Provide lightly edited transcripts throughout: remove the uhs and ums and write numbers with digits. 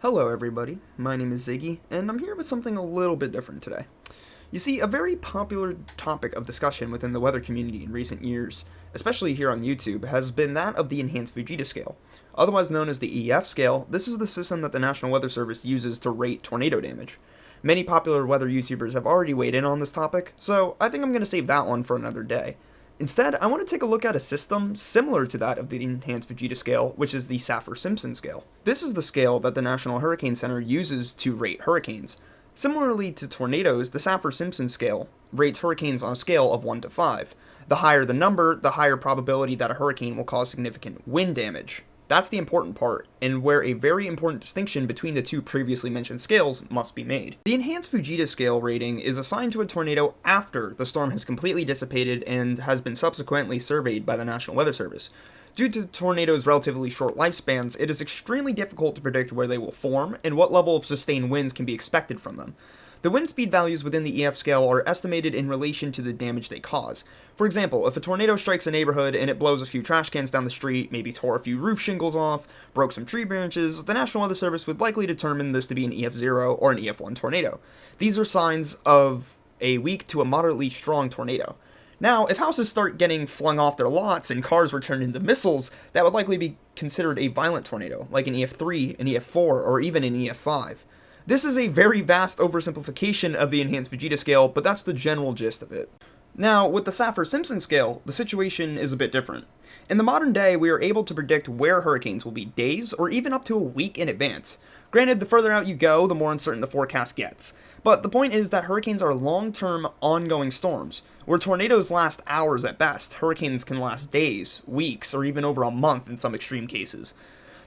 Hello everybody, my name is Ziggy, and I'm here with something a little bit different today. You see, a very popular topic of discussion within the weather community in recent years, especially here on YouTube, has been that of the Enhanced Fujita Scale. Otherwise known as the EF scale, this is the system that the National Weather Service uses to rate tornado damage. Many popular weather YouTubers have already weighed in on this topic, so I think I'm going to save that one for another day. Instead, I want to take a look at a system similar to that of the Enhanced Fujita Scale, which is the Saffir-Simpson Scale. This is the scale that the National Hurricane Center uses to rate hurricanes. Similarly to tornadoes, the Saffir-Simpson Scale rates hurricanes on a scale of 1 to 5. The higher the number, the higher probability that a hurricane will cause significant wind damage. That's the important part, and where a very important distinction between the two previously mentioned scales must be made. The Enhanced Fujita Scale rating is assigned to a tornado after the storm has completely dissipated and has been subsequently surveyed by the National Weather Service. Due to tornadoes' relatively short lifespans, it is extremely difficult to predict where they will form and what level of sustained winds can be expected from them. The wind speed values within the EF scale are estimated in relation to the damage they cause. For example, if a tornado strikes a neighborhood and it blows a few trash cans down the street, maybe tore a few roof shingles off, broke some tree branches, the National Weather Service would likely determine this to be an EF0 or an EF1 tornado. These are signs of a weak to a moderately strong tornado. Now, if houses start getting flung off their lots and cars were turned into missiles, that would likely be considered a violent tornado, like an EF3, an EF4, or even an EF5. This is a very vast oversimplification of the Enhanced Fujita Scale, but that's the general gist of it. Now, with the Saffir-Simpson Scale, the situation is a bit different. In the modern day, we are able to predict where hurricanes will be days or even up to a week in advance. Granted, the further out you go, the more uncertain the forecast gets. But the point is that hurricanes are long-term, ongoing storms. Where tornadoes last hours at best, hurricanes can last days, weeks, or even over a month in some extreme cases.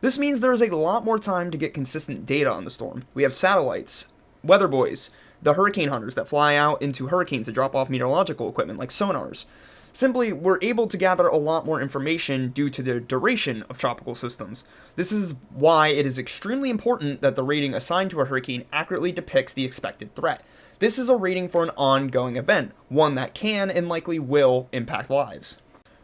This means there is a lot more time to get consistent data on the storm. We have satellites, weather buoys, the hurricane hunters that fly out into hurricanes to drop off meteorological equipment like sonars. Simply, we're able to gather a lot more information due to the duration of tropical systems. This is why it is extremely important that the rating assigned to a hurricane accurately depicts the expected threat. This is a rating for an ongoing event, one that can and likely will impact lives.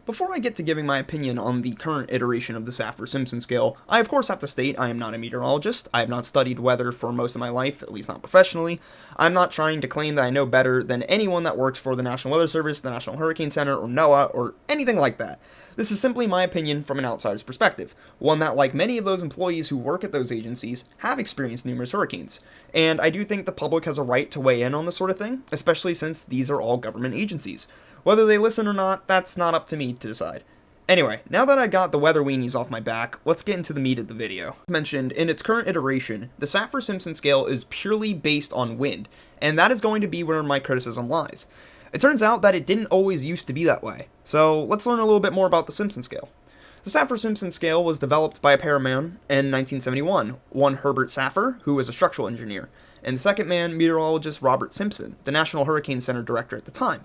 Before I get to giving my opinion on the current iteration of the Saffir-Simpson Scale, I of course have to state I am not a meteorologist. I have not studied weather for most of my life, at least not professionally. I'm not trying to claim that I know better than anyone that works for the National Weather Service, the National Hurricane Center, or NOAA, or anything like that. This is simply my opinion from an outsider's perspective, one that, like many of those employees who work at those agencies, have experienced numerous hurricanes. And I do think the public has a right to weigh in on this sort of thing, especially since these are all government agencies. Whether they listen or not, that's not up to me to decide. Anyway, now that I got the weather weenies off my back, let's get into the meat of the video. As mentioned, in its current iteration, the Saffir-Simpson Scale is purely based on wind, and that is going to be where my criticism lies. It turns out that it didn't always used to be that way, so let's learn a little bit more about the Simpson Scale. The Saffir-Simpson Scale was developed by a pair of men in 1971, one Herbert Saffir, who was a structural engineer, and the second man, meteorologist Robert Simpson, the National Hurricane Center director at the time.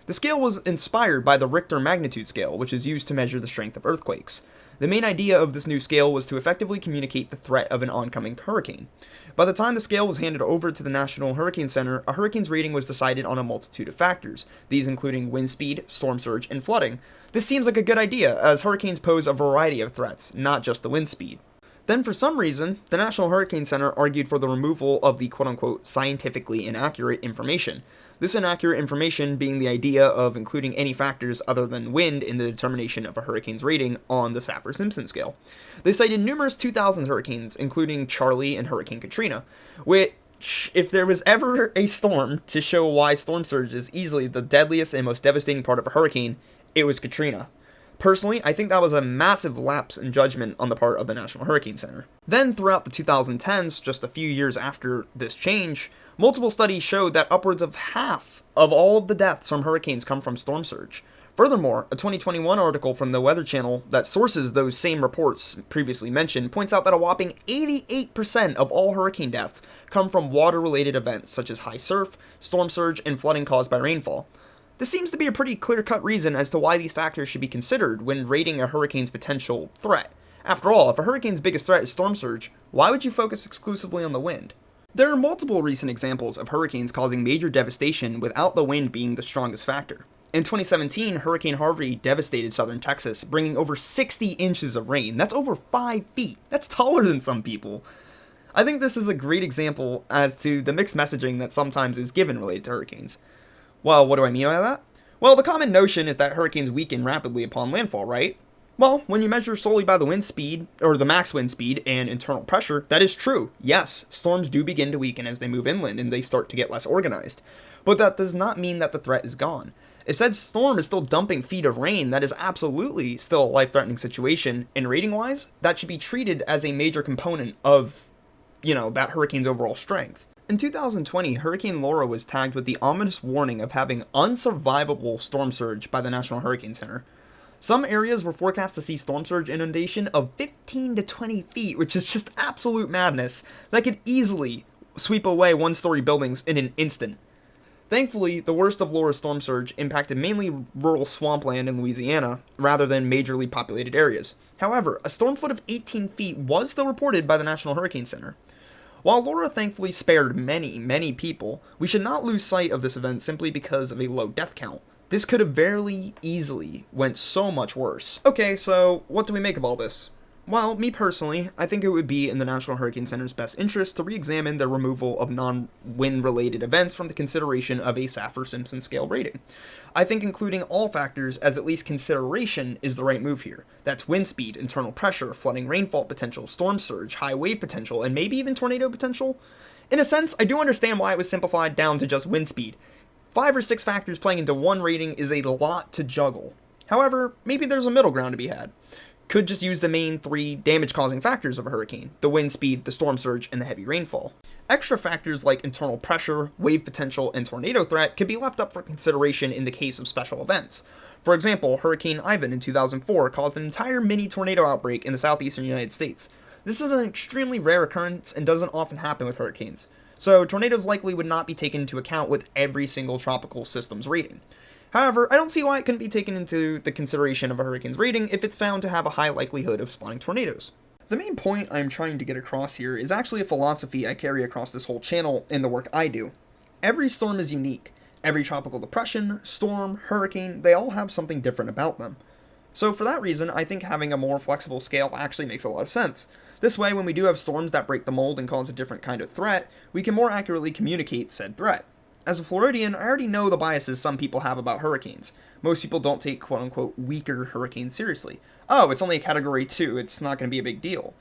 The scale was inspired by the Richter magnitude scale, which is used to measure the strength of earthquakes. The main idea of this new scale was to effectively communicate the threat of an oncoming hurricane. By the time the scale was handed over to the National Hurricane Center, a hurricane's rating was decided on a multitude of factors, these including wind speed, storm surge, and flooding. This seems like a good idea, as hurricanes pose a variety of threats, not just the wind speed. Then, for some reason, the National Hurricane Center argued for the removal of the quote-unquote scientifically inaccurate information. This inaccurate information being the idea of including any factors other than wind in the determination of a hurricane's rating on the Saffir-Simpson scale. They cited numerous 2000s hurricanes, including Charley and Hurricane Katrina, which, if there was ever a storm to show why storm surge is easily the deadliest and most devastating part of a hurricane, it was Katrina. Personally, I think that was a massive lapse in judgment on the part of the National Hurricane Center. Then, throughout the 2010s, just a few years after this change, multiple studies showed that upwards of half of all of the deaths from hurricanes come from storm surge. Furthermore, a 2021 article from the Weather Channel that sources those same reports previously mentioned points out that a whopping 88% of all hurricane deaths come from water-related events such as high surf, storm surge, and flooding caused by rainfall. This seems to be a pretty clear-cut reason as to why these factors should be considered when rating a hurricane's potential threat. After all, if a hurricane's biggest threat is storm surge, why would you focus exclusively on the wind? There are multiple recent examples of hurricanes causing major devastation without the wind being the strongest factor. In 2017, Hurricane Harvey devastated southern Texas, bringing over 60 inches of rain. That's over 5 feet. That's taller than some people. I think this is a great example as to the mixed messaging that sometimes is given related to hurricanes. Well, what do I mean by that? Well, the common notion is that hurricanes weaken rapidly upon landfall, right? Well, when you measure solely by the wind speed, or the max wind speed, and internal pressure, that is true. Yes, storms do begin to weaken as they move inland and they start to get less organized. But that does not mean that the threat is gone. If said storm is still dumping feet of rain, that is absolutely still a life-threatening situation, and rating-wise, that should be treated as a major component of, that hurricane's overall strength. In 2020, Hurricane Laura was tagged with the ominous warning of having unsurvivable storm surge by the National Hurricane Center. Some areas were forecast to see storm surge inundation of 15 to 20 feet, which is just absolute madness. That could easily sweep away one-story buildings in an instant. Thankfully, the worst of Laura's storm surge impacted mainly rural swampland in Louisiana, rather than majorly populated areas. However, a storm foot of 18 feet was still reported by the National Hurricane Center. While Laura thankfully spared many people, we should not lose sight of this event simply because of a low death count. This could have very easily went so much worse. Okay, so what do we make of all this? Well, me personally, I think it would be in the National Hurricane Center's best interest to re-examine the removal of non-wind related events from the consideration of a Saffir-Simpson Scale rating. I think including all factors as at least consideration is the right move here. That's wind speed, internal pressure, flooding rainfall potential, storm surge, high wave potential, and maybe even tornado potential. In a sense, I do understand why it was simplified down to just wind speed. 5 or 6 factors playing into one rating is a lot to juggle. However, maybe there's a middle ground to be had. Could just use the main 3 damage-causing factors of a hurricane: the wind speed, the storm surge, and the heavy rainfall. Extra factors like internal pressure, wave potential, and tornado threat could be left up for consideration in the case of special events. For example, Hurricane Ivan in 2004 caused an entire mini tornado outbreak in the southeastern United States. This is an extremely rare occurrence and doesn't often happen with hurricanes, so tornadoes likely would not be taken into account with every single tropical system's rating. However, I don't see why it couldn't be taken into the consideration of a hurricane's rating if it's found to have a high likelihood of spawning tornadoes. The main point I'm trying to get across here is actually a philosophy I carry across this whole channel in the work I do. Every storm is unique. Every tropical depression, storm, hurricane, they all have something different about them. So for that reason, I think having a more flexible scale actually makes a lot of sense. This way, when we do have storms that break the mold and cause a different kind of threat, we can more accurately communicate said threat. As a Floridian, I already know the biases some people have about hurricanes. Most people don't take quote-unquote weaker hurricanes seriously. Oh, it's only a category 2, it's not going to be a big deal.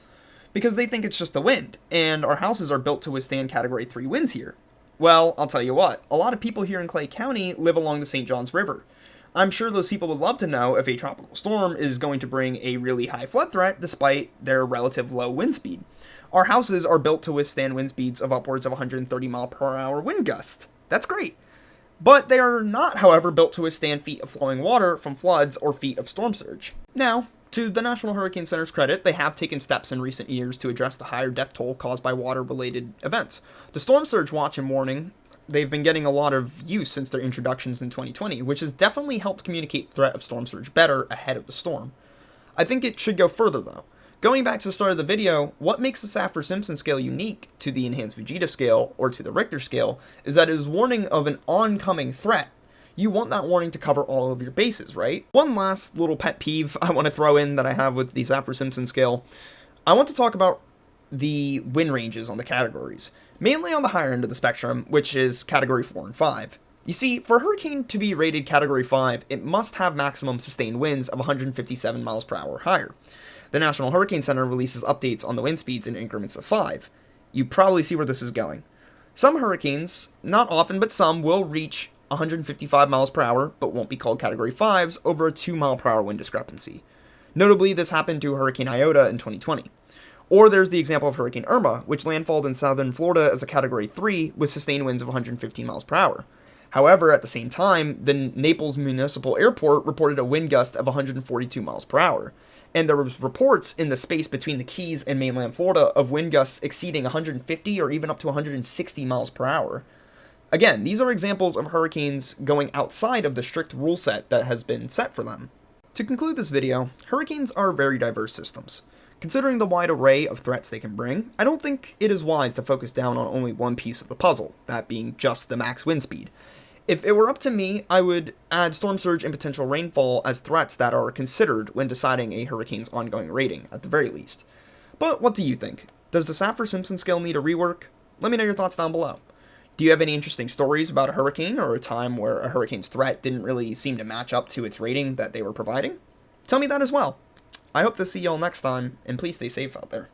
Because they think it's just the wind, and our houses are built to withstand category 3 winds here. Well, I'll tell you what, a lot of people here in Clay County live along the St. Johns River. I'm sure those people would love to know if a tropical storm is going to bring a really high flood threat despite their relative low wind speed. Our houses are built to withstand wind speeds of upwards of 130 mile per hour wind gusts. That's great. But they are not, however, built to withstand feet of flowing water from floods or feet of storm surge. Now, to the National Hurricane Center's credit, they have taken steps in recent years to address the higher death toll caused by water-related events. The Storm Surge Watch and Warning, they've been getting a lot of use since their introductions in 2020, which has definitely helped communicate threat of storm surge better ahead of the storm. I think it should go further, though. Going back to the start of the video, what makes the Saffir-Simpson Scale unique to the Enhanced Fujita Scale, or to the Richter Scale, is that it is warning of an oncoming threat. You want that warning to cover all of your bases, right? One last little pet peeve I want to throw in that I have with the Saffir-Simpson Scale. I want to talk about the wind ranges on the categories, mainly on the higher end of the spectrum, which is Category 4 and 5. You see, for a hurricane to be rated Category 5, it must have maximum sustained winds of 157 miles per hour or higher. The National Hurricane Center releases updates on the wind speeds in increments of 5. You probably see where this is going. Some hurricanes, not often but some, will reach 155 miles per hour, but won't be called Category 5s over a 2 mile per hour wind discrepancy. Notably, this happened to Hurricane Iota in 2020. Or there's the example of Hurricane Irma, which landfalled in southern Florida as a Category 3 with sustained winds of 115 miles per hour. However, at the same time, the Naples Municipal Airport reported a wind gust of 142 miles per hour. And there was reports in the space between the Keys and mainland Florida of wind gusts exceeding 150 or even up to 160 miles per hour. Again, these are examples of hurricanes going outside of the strict rule set that has been set for them. To conclude this video, hurricanes are very diverse systems. Considering the wide array of threats they can bring, I don't think it is wise to focus down on only one piece of the puzzle, that being just the max wind speed. If it were up to me, I would add storm surge and potential rainfall as threats that are considered when deciding a hurricane's ongoing rating, at the very least. But what do you think? Does Does the Saffir-Simpson Scale need a rework? Let me know your thoughts down below. Do you have any interesting stories about a hurricane or a time where a hurricane's threat didn't really seem to match up to its rating that they were providing? Tell me that as well. I hope to see y'all next time, and please stay safe out there.